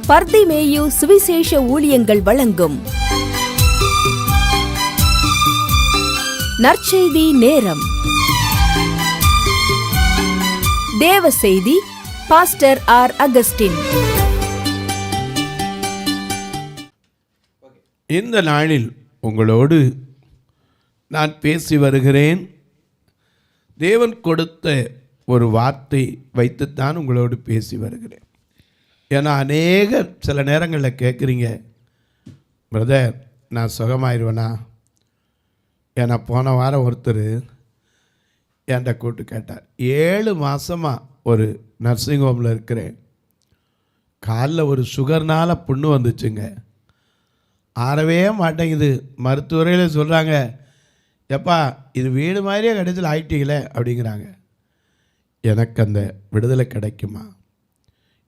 பர்திமேயு சுவிசேஷ ஊழியங்கள் வழங்கும் நற்செய்தி நேரம். தேவ செய்தி பாஸ்டர் ஆர். அகஸ்டின். இந்த நாளில் உங்களோடு நான் பேசி வருகிறேன். தேவன் கொடுத்த ஒரு வார்த்தை வைத்துத்தான் உங்களோடு பேசி வருகிறேன். ஏன்னா அநேகர் சில நேரங்களில் கேட்குறீங்க, பிரதர் நான் சுகமாயிருவேனா? ஏன்னா போன வாரம் ஒருத்தர் என்கிட்ட கூப்பிட்டு கேட்டார், 7 மாதமாக ஒரு நர்சிங் ஹோமில் இருக்கிறேன், காலில் ஒரு சுகர்னால் புண்ணு வந்துச்சுங்க, ஆறவே மாட்டேங்குது, மருத்துவரையில் சொல்கிறாங்க, எப்பா இது வீடு மாதிரியே கடைசியில் ஆயிட்டீங்களே அப்படிங்கிறாங்க. எனக்கு அந்த விடுதலை கிடைக்குமா?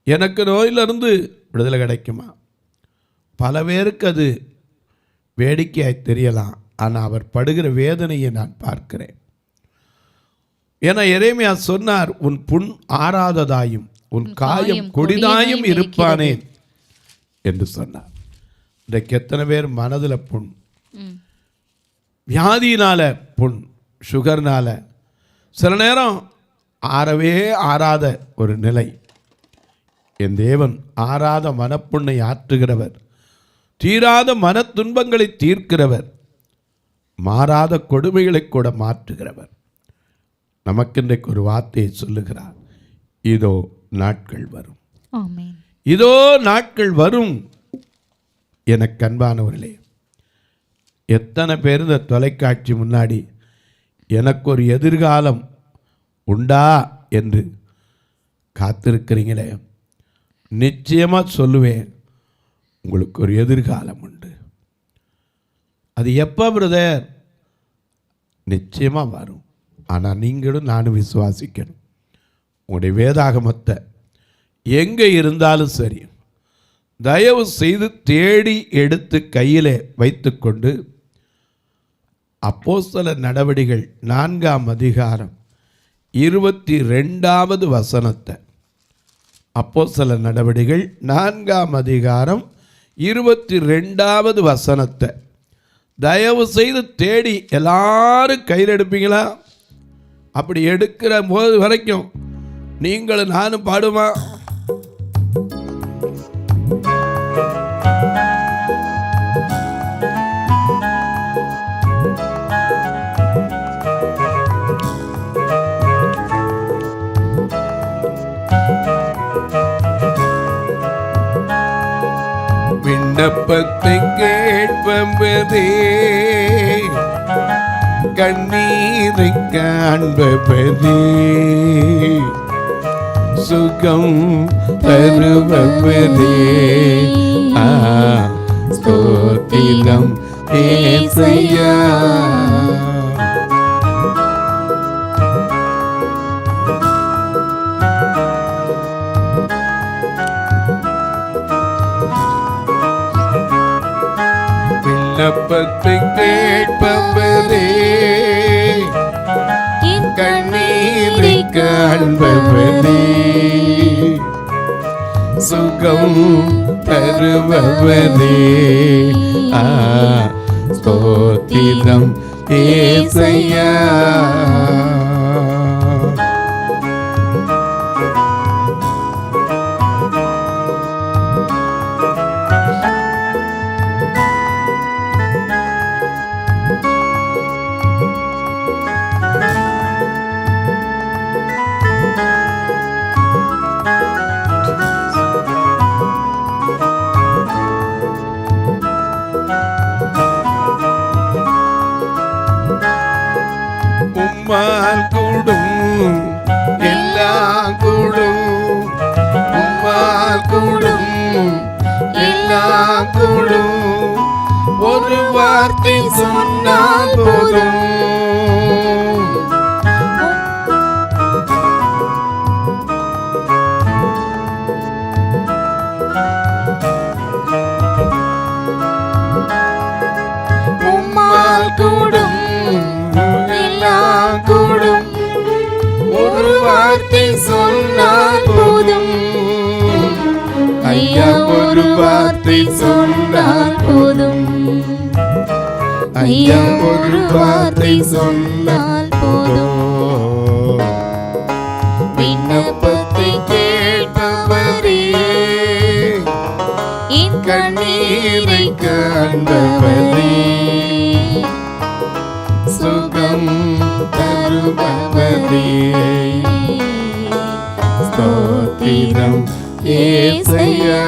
எனக்கு நோயிலிருந்து விடுதலை கிடைக்குமா? பல பேருக்கு அது வேடிக்கையாய் தெரியலாம், ஆனால் அவர் படுகிற வேதனையை நான் பார்க்கிறேன். ஏன்னா எரேமியா சொன்னார், உன் புண் ஆறாததாயும் உன் காயம் கொடிதாயும் இருப்பானேன் என்று சொன்னார். இன்றைக்கு எத்தனை பேர் மனதில் புண், வியாதியினால் புண், சுகர்னால், சில நேரம் ஆறவே ஆறாத ஒரு நிலை. என் தேவன் ஆறாத மனப்புண்ணை ஆற்றுகிறவர், தீராத மன துன்பங்களை தீர்க்கிறவர், மாறாத கொடுமைகளை கூட மாற்றுகிறவர். நமக்கு இன்றைக்கு ஒரு வார்த்தையை சொல்லுகிறார், இதோ நாட்கள் வரும், இதோ நாட்கள் வரும். எனக்கு அன்பானவர்களே, எத்தனை பேர் இந்த தொலைக்காட்சி முன்னாடி எனக்கு ஒரு எதிர்காலம் உண்டா என்று காத்திருக்கிறீங்களே, நிச்சயமாக சொல்லுவேன், உங்களுக்கு ஒரு எதிர்காலம் உண்டு. அது எப்போ பிரதர்? நிச்சயமாக வரும். ஆனால் நீங்களும் நானும் விசுவாசிக்கணும். உங்களுடைய வேதாகமத்தை எங்கே இருந்தாலும் சரி, தயவு செய்து தேடி எடுத்து கையில் வைத்துக்கொண்டு அப்போஸ்தலர் நடவடிக்கைகள் 4ஆம் அதிகாரம் 22வது வசனத்தை, அப்போஸ்தலர் நடவடிக்கைகள் 4ஆம் அதிகாரம் 22வது வசனத்தை தயவு செய்து தேடி எல்லாரும் கையில் எடுப்பீங்களா? அப்படி எடுக்கிற போது வரைக்கும் நீங்களும் நானும் பாடுமா? விண்ணப்பத்தை கேட்பதே, கண்ணீரை காண்பதே, சுகம் தருவதே, ஸ்தோத்திரம் ஏசையா. விண்ணப்பத்தை கேட்பதே, கண்ணீரை காண்பதே, சுகம் தருவதே, ஸ்தோத்திரம் ஏசையா. உம்மால் கூடும் எல்லாம் கூடும், உம்மால் கூடும் எல்லாம் கூடும், ஒரு வார்த்தை சொன்னால் போதும். உம்மால் கூடும் எல்லாம் கூடும், வார்த்தை சொன்னால் போதும் ஐயா. ஒரு வார்த்தை சொன்னால் போதும். ஐயா ஒரு வார்த்தை சொன்னால் போதும். விண்ணப்பத்தை கேட்பவரே, என் கண்ணீரை காண்பவரே, சுகம் தருபவரே, ஸ்தோத்திரம் ஏசையா.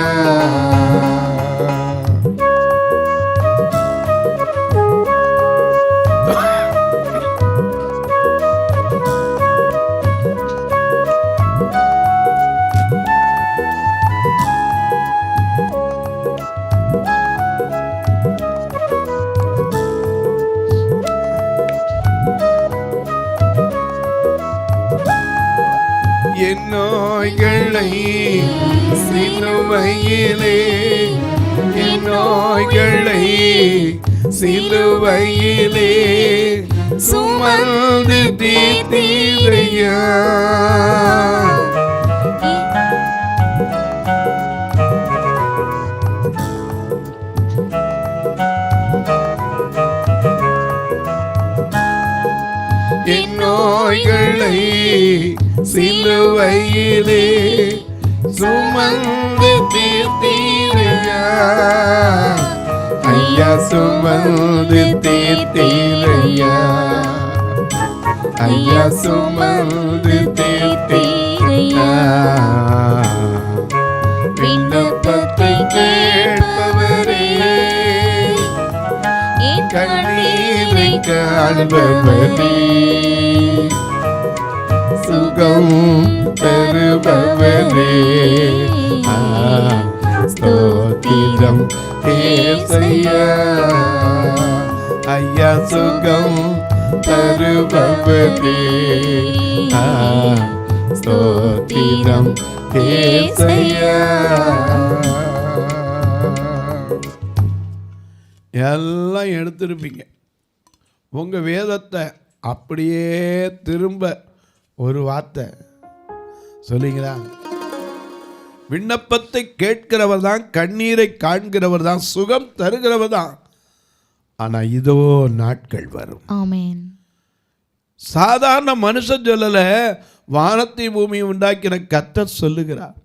என் நோய்களை சிலுவையிலே, என் நோய்களை சிலுவையிலே சுமந்து தீர்த்தீரையா. என் நோய்களை சிலுவையிலே சுமந்து தீர்த்தீரையா. ஐயா சுமந்து தீர்த்தீரையா. ஐயா சுமந்து தீர்த்தீரையா. விண்ணப்பத்தை கேட்பவரே, என் கண்ணீரை காண்பவரே, சுகம் தருபவரே, ஸ்தோத்திரம் ஏசையா. ஐயா சுகம் தருபவரே, ஸ்தோத்திரம் ஏசையா. எல்லாம் எடுத்திருப்பீங்க. உங்க வேதத்தை அப்படியே திரும்ப ஒரு வார்த்தை சொல்லுங்களா? விண்ணப்பத்தை கேட்கிறவர் தான், கண்ணீரை காண்கிறவர் தான், சுகம் தருகிறவர் தான். ஆனா இதோ நாட்கள் வரும். ஆமென். சாதாரண மனுஷன் சொல்லல, வானத்தை பூமியை உண்டாக்கின கர்த்தர் சொல்லுகிறார்.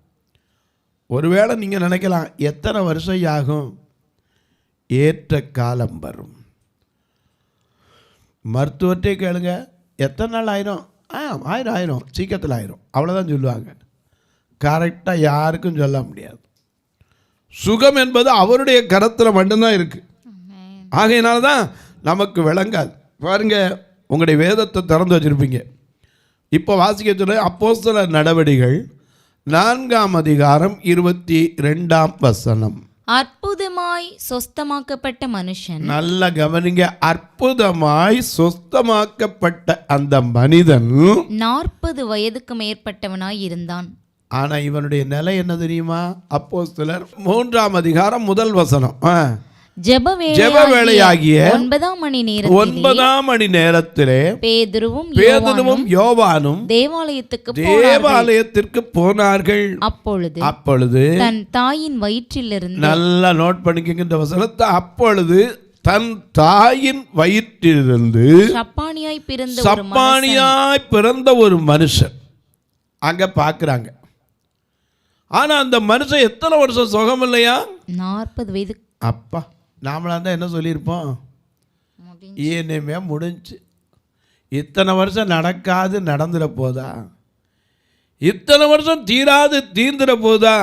ஒருவேளை நீங்க நினைக்கலாம், எத்தனை வருஷம் ஆகும்? ஏற்ற காலம் வரும். மருத்துவத்தை கேளுங்க, எத்தனை நாள் ஆயிரும்? ஆயிரம் சீக்கிரத்தில் ஆயிரும், அவ்வளோதான் சொல்லுவாங்க. கரெக்டாக யாருக்கும் சொல்ல முடியாது. சுகம் என்பது அவருடைய கரத்தில் மட்டும்தான் இருக்கு. ஆகையினால தான் நமக்கு விளங்காது. பாருங்க, உங்களுடைய வேதத்தை திறந்து வச்சிருப்பீங்க. இப்போ வாசிக்க சொல்ல அப்போஸ்தலர் நடவடிக்கைகள் 4ஆம் அதிகாரம் 22ஆம் வசனம். அற்புதமாய் சொஸ்தமாக்கப்பட்ட மனுஷன். நல்ல கவனிங்க. அற்புதமாய் சொஸ்தமாக்கப்பட்ட அந்த மனிதன் 40 வயதுக்கு மேற்பட்டவனாய் இருந்தான். ஆனா இவனுடைய நிலை என்ன தெரியுமா? அப்போஸ்தலர் 3ஆம் அதிகாரம் 1 வசனம். ஜெப வேளையாகிய 9ஆம் மணி நேரத்திலே பேதுருவும் யோவானும் தேவாலயத்திற்கு போனார்கள். அப்பொழுது தன் தாயின் வயிற்றிலிருந்து, நல்லா நோட் பண்ணிக்கங்க இந்த வசனத்தை, அப்பொழுது தன் தாயின் வயிற்றிலிருந்து சப்பானியாய் பிறந்த ஒரு மனுஷன் அங்க பாக்குறாங்க. ஆனா அந்த மனுஷன் எத்தனை வருஷம் சுகம் இல்லையா? 40 வயது. அப்பா, நாமளா தான் என்ன சொல்லியிருப்போம்? இனிமே முடிஞ்சு, இத்தனை வருஷம் நடக்காது நடந்துட போதா, இத்தனை வருஷம் தீராது தீர்ந்துட போதா?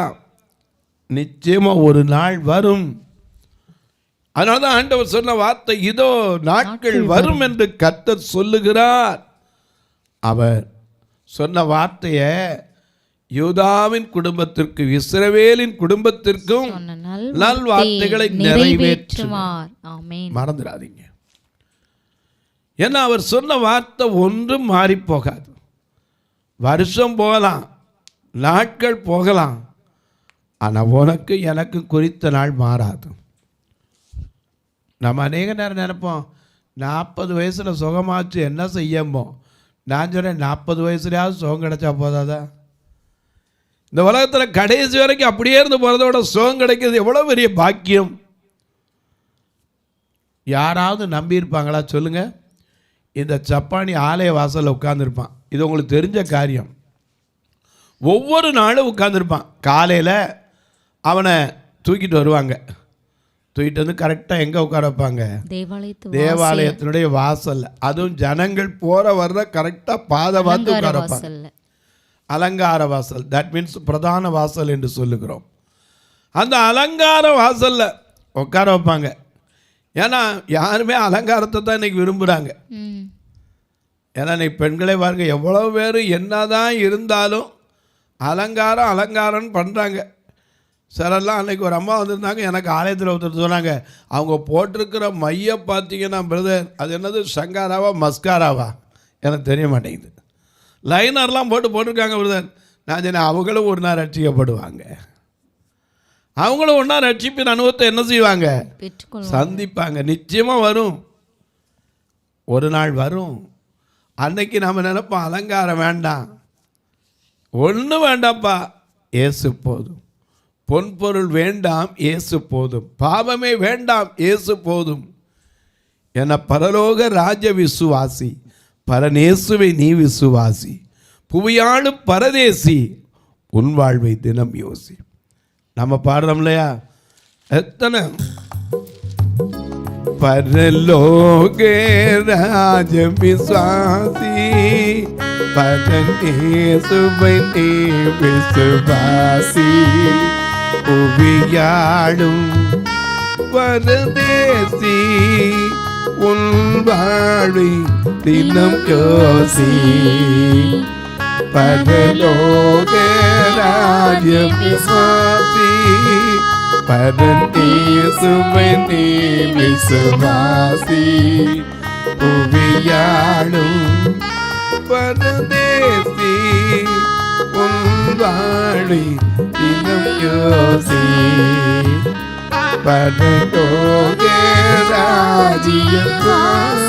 நிச்சயமா ஒரு நாள் வரும். அதனால தான் ஆண்டவர் சொன்ன வார்த்தை, இதோ நாட்கள் வரும் என்று கர்த்தர் சொல்லுகிறார். அவர் சொன்ன வார்த்தையை யூதாவின் குடும்பத்திற்கு, இஸ்ரவேலின் குடும்பத்திற்கும் நல் வார்த்தைகளை நிறைவேற்றுவார். மறந்துடாதீங்க. ஏன்னா அவர் சொன்ன வார்த்தை ஒன்றும் மாறி போகாது. வருஷம் போகலாம், நாட்கள் போகலாம், ஆனால் உனக்கு எனக்கு குறித்த நாள் மாறாது. நம்ம அநேக நேரம் நினைப்போம், 40 வயசில் சுகமாச்சு என்ன செய்யமோ. நான் சொல்கிறேன், 40 வயசுலையாவது சுகம் கிடைச்சா போதாதா? இந்த உலகத்தில் கடைசி வரைக்கும் அப்படியே இருந்து போகிறதோட சுகம் கிடைக்கிறது எவ்வளோ பெரிய பாக்கியம். யாராவது நம்பியிருப்பாங்களா சொல்லுங்கள்? இந்த சப்பானி ஆலய வாசலில் உட்காந்துருப்பான். இது உங்களுக்கு தெரிஞ்ச காரியம். ஒவ்வொரு நாளும் உட்காந்துருப்பான். காலையில் அவனை தூக்கிட்டு வருவாங்க. தூக்கிட்டு வந்து கரெக்டாக எங்கே உட்கார வைப்பாங்க? தேவாலயத்தினுடைய வாசலில். அதுவும் ஜனங்கள் போகிற வர்ற கரெக்டாக பாதை பார்த்து உட்கார வைப்பாங்க. அலங்கார வாசல், தட் மீன்ஸ் பிரதான வாசல் என்று சொல்லுகிறோம். அந்த அலங்கார வாசலில் உட்கார வைப்பாங்க. ஏன்னா யாருமே அலங்காரத்தை தான் இன்றைக்கி விரும்புகிறாங்க. ஏன்னா இன்றைக்கி பெண்களே பாருங்க, எவ்வளோ பேர் என்னதான் இருந்தாலும் அலங்காரம்னு பண்ணுறாங்க. சிலர்லாம் அன்றைக்கி ஒரு அம்மா வந்திருந்தாங்க, எனக்கு ஆலயத்தில் ஒருத்தர் சொன்னாங்க, அவங்க போட்டிருக்கிற மையை பார்த்தீங்கன்னா பிரதர், அது என்னது சங்காராவா மஸ்காராவா எனக்கு தெரிய மாட்டேங்குது. லைனர்லாம் போட்டிருக்காங்க பிரதர். நான் சொன்னேன், அவங்களும் ஒரு நாள் ரட்சிக்கப்படுவாங்க. அவங்களும் ஒன்றா ரட்சிப்பின் அனுபவத்தை என்ன செய்வாங்க? சந்திப்பாங்க. நிச்சயமாக வரும், ஒரு நாள் வரும். அன்னைக்கு நம்ம நினைப்போம் அலங்காரம் வேண்டாம், ஒன்றும் வேண்டாம்ப்பா, இயேசு போதும். பொன்பொருள் வேண்டாம், இயேசு போதும். பாவமே வேண்டாம், இயேசு போதும். என பரலோக ராஜ விசுவாசி, பரநேசுவை நீ விசுவாசி, புவியாளும் பரதேசி, உன் வாழ்வை தினம் யோசி. நம்ம பாடுறோம் இல்லையா? எத்தனை பரலோக ராஜ விசுவாசி, பரநேசுவை நீ விசுவாசி, புவியாளும் பரதேசி, உன் வாழ்வை தினம் யோசி. பரலோக ராஜ விசுவாசி, பரநேசுவை நீ விசுவாசி, புவியாளும் பரதேசி, உன் வாழ்வை தினம் யோசி. பரலோக ராஜ்யவாசி.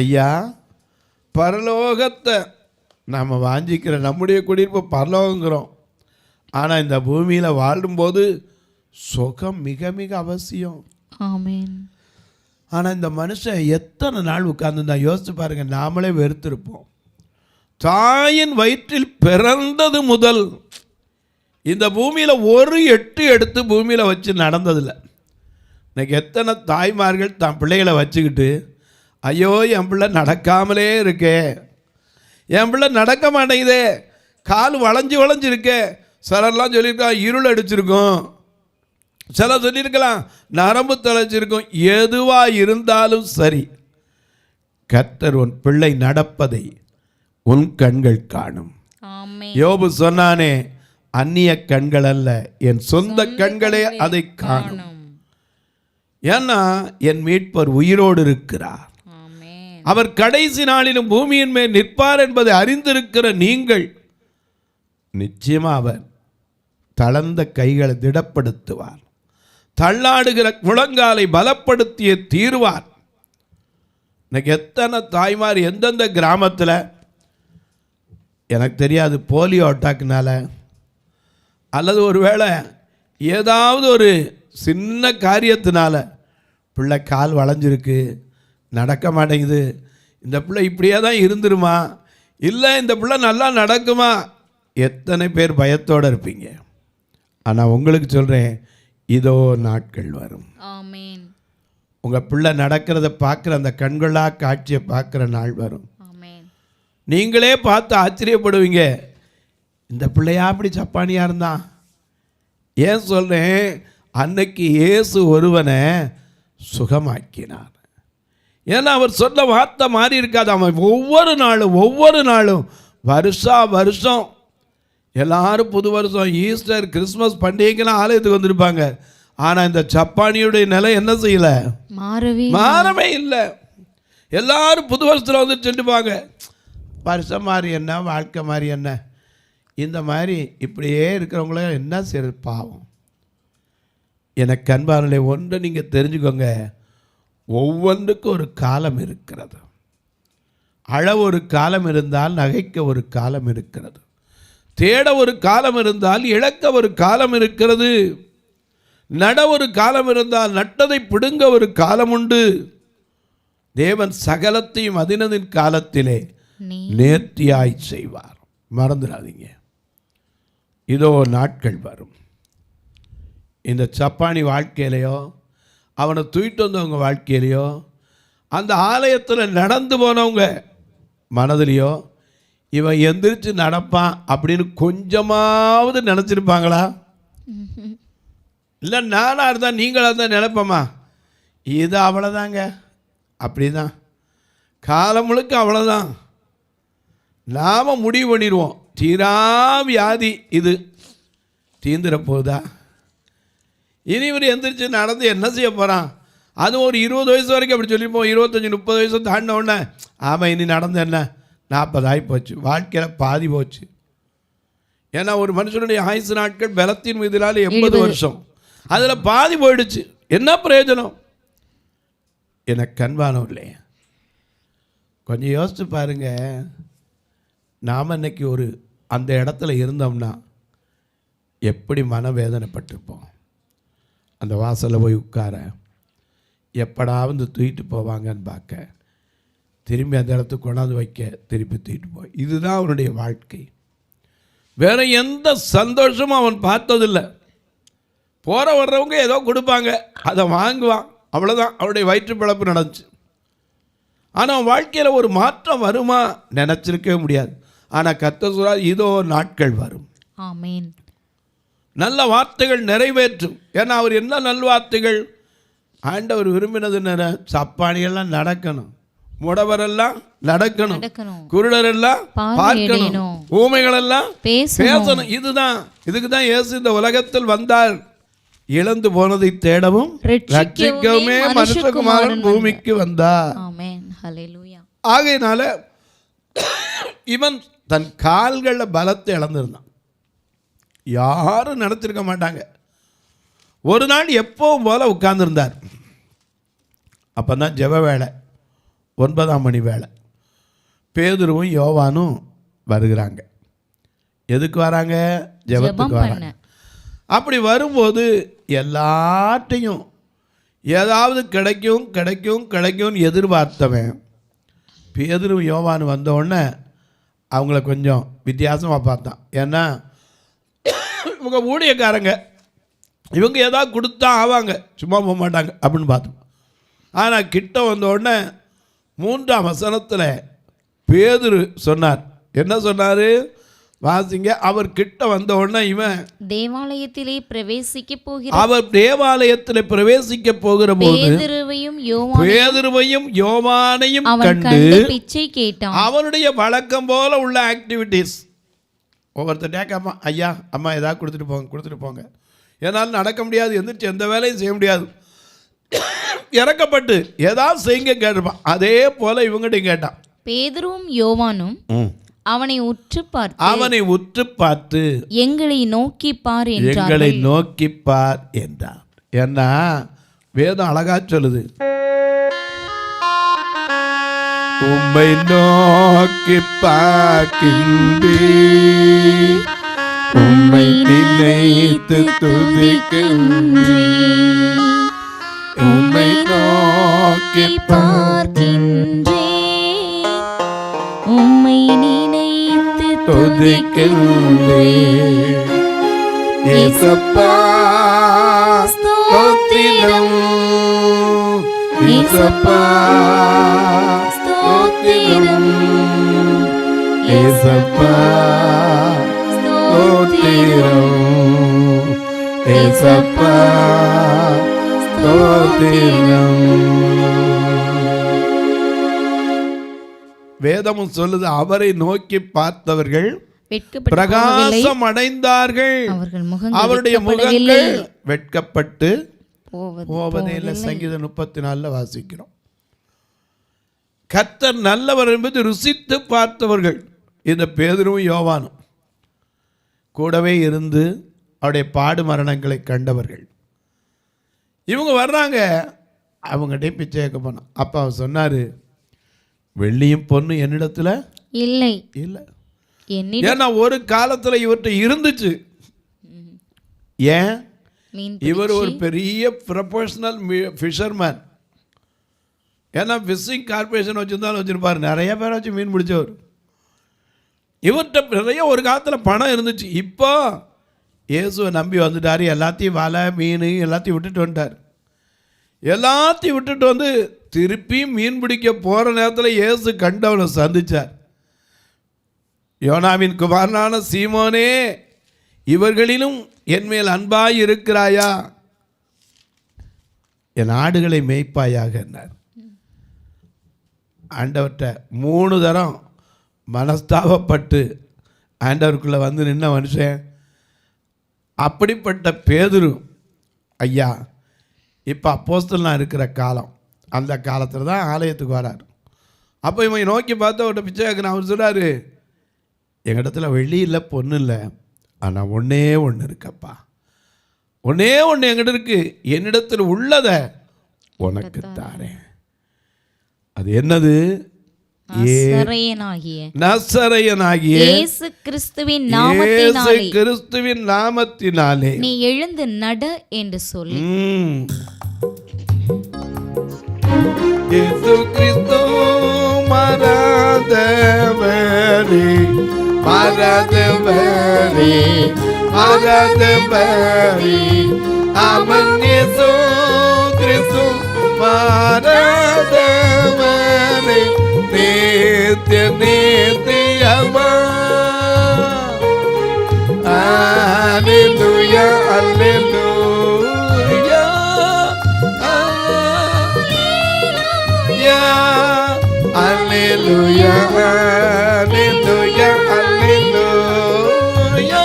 ஐயா, பரலோகத்தை நாம் வாஞ்சிக்கிற நம்முடைய குடியிருப்பு பரலோகங்கிறோம். ஆனால் இந்த பூமியில் வாழும்போது சுகம் மிக மிக அவசியம். ஆமென். ஆனால் இந்த மனுஷன் எத்தனை நாள் உட்கார்ந்து யோசிச்சு பாருங்க, நாமளே வெறுத்திருப்போம். தாயின் வயிற்றில் பிறந்தது முதல் இந்த பூமியில் ஒரு எட்டு எடுத்து பூமியில் வச்சு நடந்ததில்லை. இன்னைக்கு எத்தனை தாய்மார்கள் தான் பிள்ளைகளை வச்சுக்கிட்டு, ஐயோ என் பிள்ளை நடக்காமலே இருக்கே, என் பிள்ளை நடக்க மாட்டேங்குதே, கால் வளைஞ்சு இருக்கே. சிலர்லாம் சொல்லியிருக்கான் இருள் அடிச்சிருக்கும், சிலர் சொல்லியிருக்கலாம் நரம்பு தழைச்சிருக்கும். எதுவாக இருந்தாலும் சரி, கர்த்தர் உன் பிள்ளை நடப்பதை உன் கண்கள் காணும். யோபு சொன்னானே, அந்நிய கண்கள் அல்ல, என் சொந்த கண்களே அதை காணும். ஏன்னா என் மீட்பர் உயிரோடு இருக்கிறார். அவர் கடைசி நாளிலும் பூமியின் மேல் நிற்பார் என்பதை அறிந்திருக்கிற நீங்கள், நிச்சயமா அவர் தளர்ந்த கைகளை திடப்படுத்துவார், தள்ளாடுகிற முழங்காலை பலப்படுத்திய தீர்வார். இன்னைக்கு எத்தனை தாய்மார் எந்தெந்த கிராமத்தில், எனக்கு தெரியாது, போலியோ அட்டாக்னால அல்லது ஒருவேளை ஏதாவது ஒரு சின்ன காரியத்தினால பிள்ளை கால் வளைஞ்சிருக்கு, நடக்க மாட்டேங்குது, இந்த பிள்ளை இப்படியே தான் இருந்துருமா, இல்லை இந்த பிள்ளை நல்லா நடக்குமா, எத்தனை பேர் பயத்தோடு இருப்பீங்க. ஆனால் உங்களுக்கு சொல்கிறேன், இதோ நாட்கள் வரும். ஆமென். உங்கள் பிள்ளை நடக்கிறத பார்க்குற அந்த கண்களாக காட்சியை பார்க்குற நாள் வரும். ஆமென். நீங்களே பார்த்து ஆச்சரியப்படுவீங்க, இந்த பிள்ளையா அப்படி சப்பானியாக இருந்தான். ஏன் சொல்கிறேன், அன்னைக்கு இயேசு ஒருவனை சுகமாக்கினார். ஏன்னா அவர் சொன்ன வார்த்தை மாறி இருக்காது. அவன் ஒவ்வொரு நாளும் வருஷம் எல்லாரும் புது வருஷம், ஈஸ்டர், கிறிஸ்மஸ் பண்டிகைக்கெல்லாம் ஆலயத்துக்கு வந்திருப்பாங்க. ஆனால் இந்த சப்பானியுடைய நிலை என்ன செய்யலை? மாறவே இல்லை. எல்லாரும் புது வருஷத்தில் வந்து சென்றுப்பாங்க. வருஷம் மாறி என்ன, வாழ்க்கை மாறி என்ன, இந்த மாதிரி இப்படியே இருக்கிறவங்கள என்ன செய்ய பாவம். எனக்கு அன்பானே, ஒன்று நீங்கள் தெரிஞ்சுக்கோங்க, ஒவ்வொன்றுக்கும் ஒரு காலம் இருக்கிறது. அழ ஒரு காலம் இருந்தால் நகைக்க ஒரு காலம் இருக்கிறது. தேட ஒரு காலம் இருந்தால் இழக்க ஒரு காலம் இருக்கிறது. நட ஒரு காலம் இருந்தால் நட்டதை பிடுங்க ஒரு காலம் உண்டு. தேவன் சகலத்தையும் அதினதின் காலத்திலே நேர்த்தியாய் செய்வார். மறந்துடாதீங்க. இதோ நாட்கள் வரும். இந்த சப்பானி வாழ்க்கையிலையோ அவனை தூக்கிட்டு வந்தவங்க வாழ்க்கையிலையோ அந்த ஆலயத்தில் நடந்து போனவங்க மனதிலையோ இவன் எந்திரிச்சு நடப்பான் அப்படின்னு கொஞ்சமாவது நினச்சிருப்பாங்களா? இல்லை நானாக இருந்தால் நீங்களாக தான் நினைப்போமா? இது அவ்வளோதாங்க, அப்படி தான் காலம் முழுக்க அவ்வளோதான். நாம் முடிவு பண்ணிடுவோம், தீரா வியாதி இது தீந்துட போகுதா, இனி இவர் எந்திரிச்சு நடந்து என்ன செய்ய போகிறான்? அது ஒரு 20 வயசு வரைக்கும் அப்படி சொல்லியிருப்போம். 25-30 வயசு தாண்டின உடனே ஆமாம் இனி நடந்து என்ன 40 ஆகி போச்சு, வாழ்க்கையில் பாதி போச்சு. ஏன்னா ஒரு மனுஷனுடைய ஆயுசு நாட்கள் பலத்தின் மீதிலால் 80 வருஷம், அதில் பாதி போயிடுச்சு. என்ன பிரயோஜனம்? எனக்கு கண்பானம் இல்லையா? கொஞ்சம் யோசிச்சு பாருங்க. நாம் இன்னைக்கு ஒரு அந்த இடத்துல இருந்தோம்னா எப்படி மனவேதனைப்பட்டிருப்போம். அந்த வாசலில் போய் உட்கார எப்படாவது தூக்கிட்டு போவாங்கன்னு பார்க்க, திரும்பி அந்த இடத்துக்கு கொண்டாந்து வைக்க, திருப்பி தூக்கிட்டு போய், இதுதான் அவனுடைய வாழ்க்கை. வேற எந்த சந்தோஷமும் அவன் பார்த்ததில்லை. போகிற வர்றவங்க ஏதோ கொடுப்பாங்க, அதை வாங்குவான், அவ்வளோதான் அவனுடைய வயிற்று பிழப்பு நடந்துச்சு. ஆனால் வாழ்க்கையில் ஒரு மாற்றம் வருமா நினச்சிருக்கவே முடியாது. ஆனால் கர்த்தர் சொல்றார், இதோ நாட்கள் வரும். ஆமென். நல்ல வார்த்தைகள் நிறைவேற்றும். ஏன்னா அவர் என்ன நல்ல வார்த்தைகள்? ஆண்டவர் விரும்பினது என்ன? சப்பானியெல்லாம் நடக்கணும், முடவரெல்லாம் நடக்கணும், குருடரெல்லாம் பார்க்கணும், ஊமைகளெல்லாம் பேசணும். இதுதான், இதுக்கு தான் இயேசு இந்த உலகத்தில் வந்தார். இழந்து போனதை தேடவும் ரட்சிக்கவுமே மனுஷகுமாரன் பூமிக்கு வந்தார். ஆகையினால இவன் தன் கால்களில் பலத்தை இழந்திருந்தான். யாரும் நடத்திருக்க மாட்டாங்க. ஒரு நாள் எப்பவும் போல உட்கார்ந்துருந்தார். அப்போ தான் ஜெப வேளை, 9ஆம் மணி வேளை. பேதுருவும் யோவானும் வருகிறாங்க. எதுக்கு வராங்க? ஜெபத்துக்கு வராங்க. அப்படி வரும்போது எல்லாத்தையும் ஏதாவது கிடைக்கும் கிடைக்கும் கிடைக்கும்னு எதிர்பார்த்தவன் பேதுருவும் யோவானும் வந்தோடனே அவங்கள கொஞ்சம் வித்தியாசமாக பார்த்தான். ஏன்னா இவங்க ஊழியக்காரங்க, இவங்க ஏதாவது கொடுத்தா ஆவாங்க, சும்மா போக மாட்டாங்க அப்படின்னு பார்த்தோம். ஆனால் கிட்ட வந்த உடனே 3ஆம் வசனத்தில் பேதுரு சொன்னார். என்ன சொன்னார்? வாசிங்க. அவர் கிட்ட வந்த உடனே இவன் தேவாலயத்திலே பிரவேசிக்க போகிறார். அவர் தேவாலயத்திலே பிரவேசிக்க போகிற போது பேதுருவையும் யோவானையும் கண்டு பிச்சை கேட்டான். அவனுடைய வழக்கம் போல உள்ள ஆக்டிவிட்டீஸ் ஒவ்வொருத்தர் கேட்காம, ஐயா அம்மா ஏதாவது கொடுத்துட்டு போங்க, என்னால் நடக்க முடியாது, எந்திரிச்சு எந்த வேலையும் செய்ய முடியாது, இறக்கப்பட்டு ஏதாவது செய்யுங்க கேட்டிருப்பான். அதே போல இவங்ககிட்ட கேட்டான். பேதுருவும் யோவானும் அவனை உற்று பார்த்து எங்களை நோக்கி பார் என்றார். ஏன்னா வேதம் அழகா சொல்லுது, உம்மை நோக்கி பார்க்கின்றேன், உம்மை நினைத்து துதிக்கின்றேன், உம்மை நோக்கி பார்க்கின்றேன், உம்மை நினைத்து துதிக்கின்றேன். இயேசப்பா ஸ்தோத்திரம், இயேசப்பா ஸ்தோத்திரம், இயேசப்பா ஸ்தோத்திரம், இயேசப்பா ஸ்தோத்திரம். வேதமும் சொல்லுது, அவரை நோக்கி பார்த்தவர்கள் பிரகாசம் அடைந்தார்கள், அவருடைய முகங்கள் வெட்கப்பட்டு போவதே இல்லை. சங்கீதம் 34 வாசிக்கிறோம். கர்த்தர் நல்லவர் என்பது ருசித்து பார்த்தவர்கள் இந்த பேதுருவும் யோவானும். கூடவே இருந்து அவருடைய பாடு மரணங்களை கண்டவர்கள். இவங்க வர்றாங்க, அவங்ககிட்ட பிச்சை கேட்க போனோம். அப்போ அவர் சொன்னார், வெள்ளியும் பொண்ணு என்னிடத்துல இல்லை, இல்லை. என்னிடம் ஏன்னா ஒரு காலத்தில் இவர்கிட்ட இருந்துச்சு. ஏன்? மீன் இவர் ஒரு பெரிய ப்ரொஃபஷனல் ஃபிஷர்மேன். ஏன்னா ஃபிஷிங் கார்பரேஷன் வச்சுருந்தாலும் வச்சுருப்பார், நிறைய பேரை வச்சு மீன் பிடிச்சவர். இவர்கிட்ட நிறைய ஒரு காலத்தில் பணம் இருந்துச்சு. இப்போ இயேசுவை நம்பி வந்துட்டார். எல்லாத்தையும் வலை மீன் எல்லாத்தையும் விட்டுட்டு வந்துட்டார். எல்லாத்தையும் விட்டுட்டு வந்து திருப்பி மீன் பிடிக்க போகிற நேரத்தில் இயேசு கண்டவனை சந்தித்தார். யோனாவின் குமாரனான சீமோனே, இவர்களிலும் என்மேல் அன்பாய் இருக்கிறாயா? என் ஆடுகளை மேய்ப்பாயாக என்றார். ஆண்டவர்கிட்ட 3 தரம் மனஸ்தாபப்பட்டு ஆண்டவருக்குள்ளே வந்து நின்ன மனுஷன். அப்படிப்பட்ட பேதுரு ஐயா இப்போ அப்போஸ்தலனாக இருக்கிற காலம், அந்த காலத்தில் தான் ஆலயத்துக்கு வரார். அப்போ இவன் நோக்கி பார்த்து அவர்கிட்ட பிச்சை கேட்கணும். அவர் சொல்கிறார், எங்கிடத்துல வெள்ளி இல்லை பொண்ணு இல்லை, ஆனால் ஒன்றே ஒன்று இருக்கப்பா, ஒன்றே ஒன்று எங்கிட்ட இருக்கு, என்னிடத்தில் உள்ளதை உனக்கு தாரேன். அது என்னது? நசரேயனாகிய இயேசு கிறிஸ்துவின் நாமத்தினாலே, இயேசு கிறிஸ்துவின் நாமத்தினாலே நீ எழுந்து நட என்று சொல்லி, இயேசு கிறிஸ்து மறந்தவரே, மறந்தவரே, மறந்தவரே, அவன் இயேசு கிறிஸ்து மறந்தவரே, நித்திய நித்தியமா. அல்லேலூயா, அல்லேலூயா, அல்லேலூயா, அல்லேலூயா, அல்லேலூயா,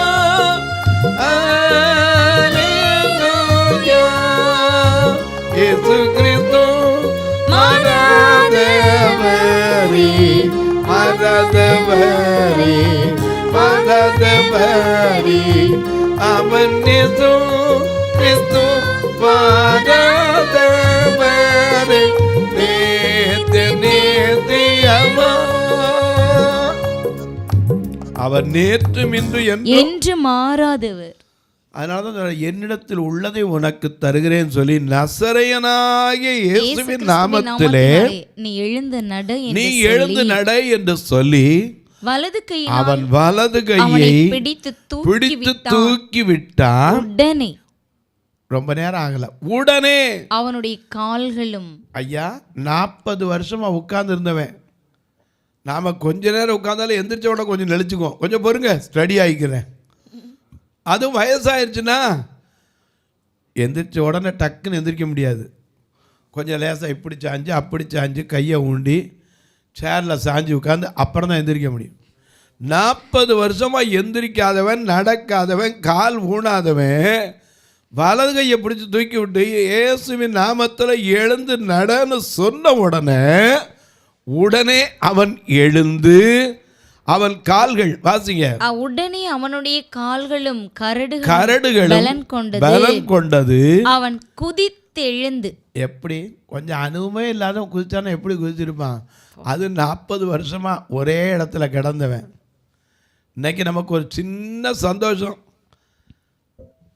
அல்லேலூயா. இயேசு கிறிஸ்து மறந்தவரே, மறந்தவரே, மறந்தவரே, அவன் இயேசு கிறிஸ்து மறந்தவரே, நித்திய நித்தியமா. அவர் நேற்றும் என்று மாறாதவர். அதனால தான் என்னிடத்தில் உள்ளதை உனக்கு தருகிறேன் சொல்லி நசரேயனாகிய இயேசுவின் நாமத்திலே நீ எழுந்து நட, நீ எழுந்து நட என்று சொல்லி வலது கையை அவன் வலது கையை பிடித்து தூக்கி விட்டான். உடனே, ரொம்ப நேரம் ஆகல, உடனே அவனுடைய கால்களும். ஐயா 40 வருஷமா உட்கார்ந்து இருந்தவன், நாம கொஞ்ச நேரம் உட்கார்ந்தாலும் எந்திரிச்ச உடனே கொஞ்சம் நெளிச்சுக்குவோம், கொஞ்சம் பொறுங்க ஸ்டடி ஆகிக்கிறேன். அதுவும் வயசாயிருச்சுன்னா எந்திரிச்ச உடனே டக்குன்னு எந்திரிக்க முடியாது. கொஞ்சம் லேசாக இப்படி சாஞ்சு அப்படி சாஞ்சு கையை ஊண்டி சேரில் சாஞ்சு உட்காந்து அப்புறம் தான் எந்திரிக்க முடியும். 40 வருஷமாக எந்திரிக்காதவன், நடக்காதவன், கால் ஊனாதவன் வலது கையை பிடிச்சி தூக்கி விட்டு இயேசுவின் நாமத்தில் எழுந்து நடன்னு சொன்ன உடனே அவன் எழுந்து அவன் கால்கள், வாசிங்க, உடனே அவனுடைய கால்களும் கரடுகளும் பலன் கொண்டது. அவன் குதித்தெழுந்து. எப்படி? கொஞ்சம் அனுபவமே இல்லாத குதிச்சானா எப்படி குதிச்சிருப்பான்? அது 40 வருஷமா ஒரே இடத்துல கிடந்தவன். இன்னைக்கு நமக்கு ஒரு சின்ன சந்தோஷம்,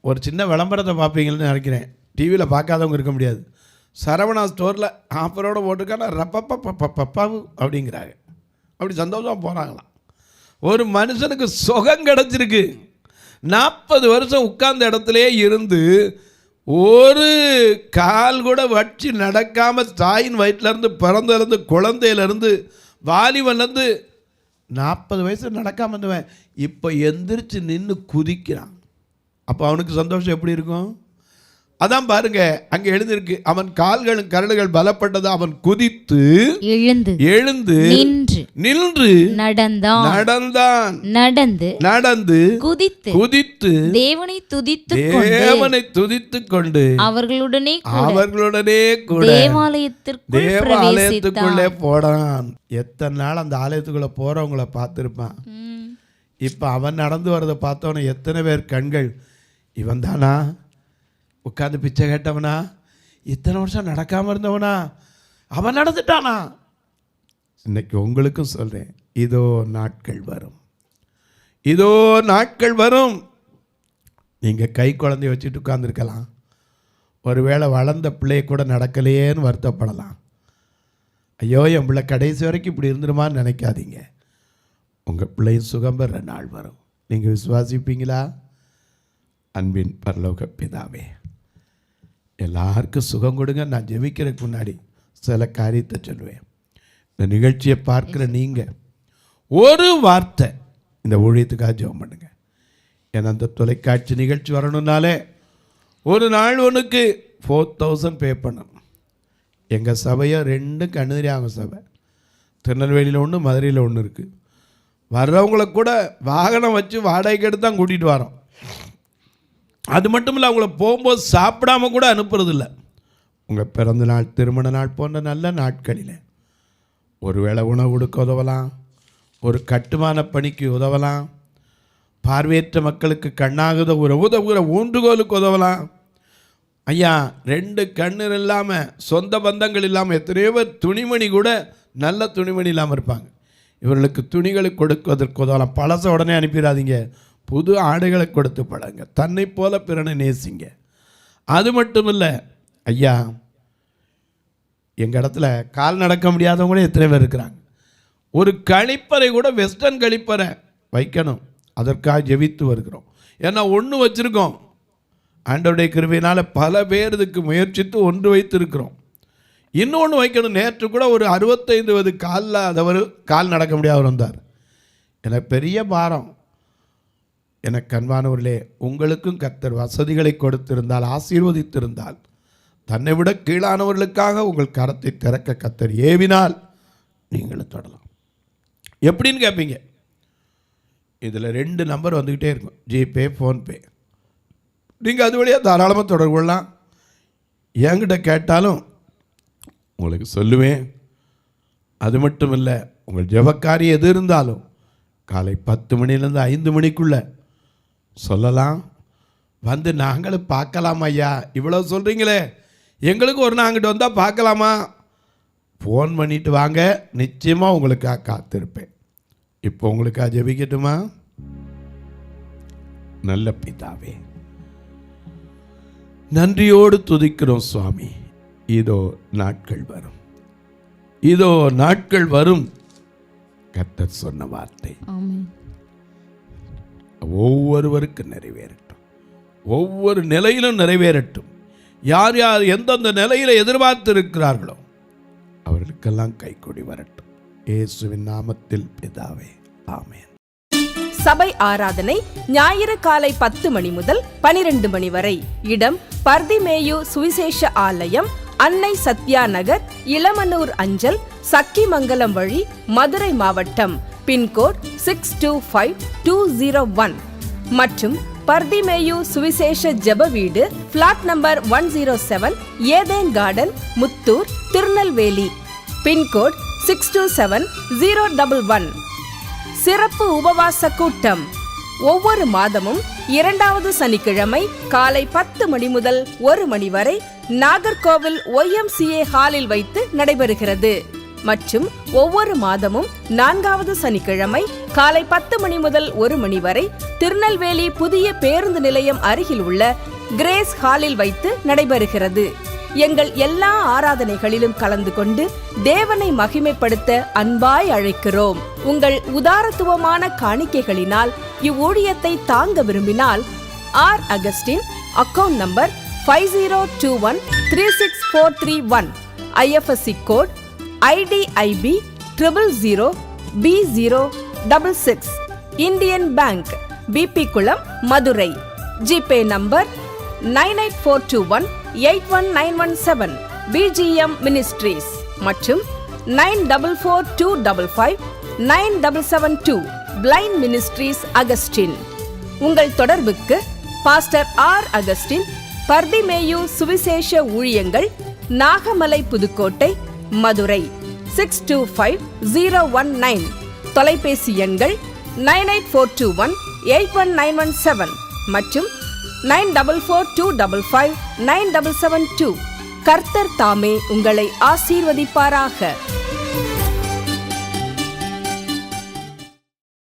ஒரு சின்ன விளம்பரத்தை பார்ப்பீங்கன்னு நினைக்கிறேன், டிவியில் பார்க்காதவங்க இருக்க முடியாது. சரவணா ஸ்டோரில் ஆஃபரோடு போட்டிருக்கானா ரப்பப்பாவு அப்படிங்கிறாங்க. அப்படி சந்தோஷமாக போகிறாங்களாம். ஒரு மனுஷனுக்கு சுகம் கிடச்சிருக்கு. 40 வருஷம் உட்கார்ந்த இடத்துலே இருந்து ஒரு கால் கூட வச்சு நடக்காமல் தாயின் வயிற்றுலேருந்து பிறந்தலேருந்து குழந்தையிலேருந்து வாலிபன்லேருந்து 40 வயசு நடக்காமல் இருந்தவன் இப்போ எந்திரிச்சு நின்று குதிக்கிறான். அப்போ அவனுக்கு சந்தோஷம் எப்படி இருக்கும்? அதான் பாருங்க, அங்கே எழுந்திருக்கு, அவன் கால்களும் கரடுகள் பலப்பட்டது, அவன் குதித்து எழுந்து நின்று நடந்து குதித்து தேவனை துதித்து கொண்டு அவர்களுடனே கூட தேவாலயத்திற்குள்ளே போனான். எத்தனை நாள் அந்த ஆலயத்துக்குள்ள போறவங்களை பார்த்திருப்பான். இப்ப அவன் நடந்து வரதை பார்த்தவன எத்தனை பேர் கண்கள், இவன் தானா உட்காந்து பிச்சை கேட்டவனா, இத்தனை வருஷம் நடக்காமல் இருந்தவனா, அவன் நடந்துட்டானா? இன்னைக்கு உங்களுக்கும் சொல்கிறேன், இதோ நாட்கள் வரும், இதோ நாட்கள் வரும். நீங்கள் கை குழந்தைய வச்சுட்டு உட்காந்துருக்கலாம், ஒருவேளை வளர்ந்த பிள்ளைய கூட நடக்கலையேன்னு வருத்தப்படலாம். ஐயோ என் பிள்ளை கடைசி வரைக்கும் இப்படி இருந்துருமான்னு நினைக்காதீங்க. உங்கள் பிள்ளையும் சுகம் பெற நாள் வரும். நீங்கள் விசுவாசிப்பீங்களா? அன்பின் பரலோக பிதாவே, எல்லாருக்கும் சுகம் கொடுங்க. நான் ஜெபிக்கிறதுக்கு முன்னாடி சில காரியத்தை சொல்லுவேன். இந்த நிகழ்ச்சியை பார்க்குற நீங்கள் ஒரு வார்த்தை இந்த ஊழியத்துக்காக ஜெபம் பண்ணுங்க. ஏன்னா அந்த தொலைக்காட்சி நிகழ்ச்சி வரணுன்னாலே ஒரு நாள் ஒன்றுக்கு 4000 பே பண்ணணும். எங்கள் சபையை 2 கண்ணூரியாங்க சபை, திருநெல்வேலியில் ஒன்று, மதுரையில் ஒன்று இருக்குது. வர்றவங்களை கூட வாகனம் வச்சு வாடகைக்கு எடுத்து தான் கூட்டிகிட்டு வரோம். அது மட்டும் இல்லை, அவங்கள போகும்போது சாப்பிடாம கூட அனுப்புறதில்ல. உங்கள் பிறந்த நாள், திருமண நாள் போன்ற நல்ல நாட்களில் ஒருவேளை உணவு கொடுக்க உதவலாம், ஒரு கட்டுமான பணிக்கு உதவலாம், பார்வையற்ற மக்களுக்கு கண்ணாகுத உதவுகிற ஊன்றுகோலுக்கு உதவலாம். ஐயா 2 கண்ணு இல்லாமல், சொந்த பந்தங்கள் இல்லாமல் எத்தனையோ பேர் துணிமணி கூட நல்ல துணிமணி இல்லாமல் இருப்பாங்க. இவர்களுக்கு துணிகளை கொடுக்குவதற்கு உதவலாம். பழசை உடனே அனுப்பிடாதீங்க, புது ஆடைகளை கொடுத்து பழங்க. தன்னை போல பிறனை நேசிங்க. அது மட்டும் இல்லை ஐயா, எங்கள் இடத்துல கால் நடக்க முடியாதவங்களே எத்தனை பேர் இருக்கிறாங்க. ஒரு கழிப்பறை கூட வெஸ்டர்ன் கழிப்பறை வைக்கணும், அதற்காக ஜெபித்து வருகிறோம். ஏன்னா ஒன்று வச்சுருக்கோம், ஆண்டவருடைய கிருபையினால் பல பேர் இதுக்கு முயற்சித்து ஒன்று வைத்திருக்கிறோம். இன்னொன்று வைக்கணும். நேற்று கூட ஒரு 65 காலில் அதவர் கால் நடக்க முடியாதவர் வந்தார். எனக்கு பெரிய பாரம். எனக்கு அன்பானவர்களே, உங்களுக்கும் கர்த்தர் வசதிகளை கொடுத்திருந்தால், ஆசீர்வதித்திருந்தால், தன்னை விட கீழானவர்களுக்காக உங்கள் கரத்தை திறக்க கர்த்தர் ஏவினால் நீங்களும் தொடலாம். எப்படின்னு கேட்பீங்க? இதில் 2 நம்பர் வந்துக்கிட்டே இருக்கும், ஜிபே, ஃபோன்பே. நீங்கள் அது வழியாக தாராளமாக தொடர்பு கொள்ளலாம். என்கிட்ட கேட்டாலும் உங்களுக்கு சொல்லுவேன். அது மட்டும் இல்லை, உங்கள் ஜெபக்காரி எது இருந்தாலும் காலை 10 மணிலேருந்து 5 மணிக்குள்ளே சொல்லலாம். வந்து நாங்களும் பார்க்கலாம். ஐயா இவ்வளோ சொல்கிறீங்களே, எங்களுக்கு ஒரு நாள் அங்கிட்டு வந்தால் பார்க்கலாமா? ஃபோன் பண்ணிட்டு வாங்க, நிச்சயமாக உங்களுக்காக காத்திருப்பேன். இப்போ உங்களுக்காக ஜெபிக்கட்டுமா? நல்ல பிதாவே, நன்றியோடு துதிக்கிறோம் சுவாமி. இதோ நாட்கள் வரும், இதோ நாட்கள் வரும். கர்த்தர் சொன்ன வார்த்தை ஒவ்வொருவருக்கு நிறைவேறட்டும், ஒவ்வொரு நிலையிலும் நிறைவேறட்டும். யார் யார் எந்தெந்த நிலையில் எதிர்பார்த்து இருக்கிறார்களோ அவர்களுக்கெல்லாம் கைகூடி வரட்டும். இயேசுவின் நாமத்தில் பிதாவே, ஆமென். சபை ஆராதனை ஞாயிறு காலை 10 மணி முதல் 12 மணி வரை. இடம் பர்திமேயு சுவிசேஷ ஆலயம், அன்னை சத்யா நகர், இளமனூர் அஞ்சல், சக்கிமங்கலம் வழி, மதுரை மாவட்டம். பின்கோட் 625201 மற்றும் பர்திமேயு சுவிசேஷ ஜெப வீடு, flat number 107, Eden garden, Muthur, Tirunelveli. Pincode 627011. சிறப்பு உபவாச கூட்டம் ஒவ்வொரு மாதமும் 2வது சனிக்கிழமை காலை 10 மணி முதல் 1 மணி வரை நாகர்கோவில் YMCA ஹாலில் வைத்து நடைபெறுகிறது. மற்றும் ஒவ்வொரு மாதமும் 4வது சனிக்கிழமை காலை 10 மணி முதல் 1 மணி வரை திருநெல்வேலி புதிய பேருந்து நிலையம் அருகில் உள்ள கிரேஸ் ஹாலில் வைத்து நடைபெறுகிறது. எங்கள் எல்லா ஆராதனைகளிலும் கலந்து கொண்டு தேவனை மகிமைப்படுத்த அன்பாய் அழைக்கிறோம். உங்கள் உதாரத்துவமான காணிக்கைகளினால் இவ்வூழியத்தை தாங்க விரும்பினால் R Augustine, account number 5021364331, IFSC code IDIB 000B066, Indian Bank, BP Kulam, Madurai. GPay number 9842181917, BGM ministries மற்றும் 9442559772, பிளைண்ட் மினிஸ்ட்ரீஸ் அகஸ்டின். உங்கள் தொடர்புக்கு பாஸ்டர் ஆர் அகஸ்டின், பர்திமேயு சுவிசேஷ ஊழியங்கள், நாகமலை, புதுக்கோட்டை, மதுரை 625019. தொலைபேசி எண்கள் 9842181917 மற்றும் 9442559772. கர்த்தர் தாமே உங்களை ஆசீர்வதிப்பாராக.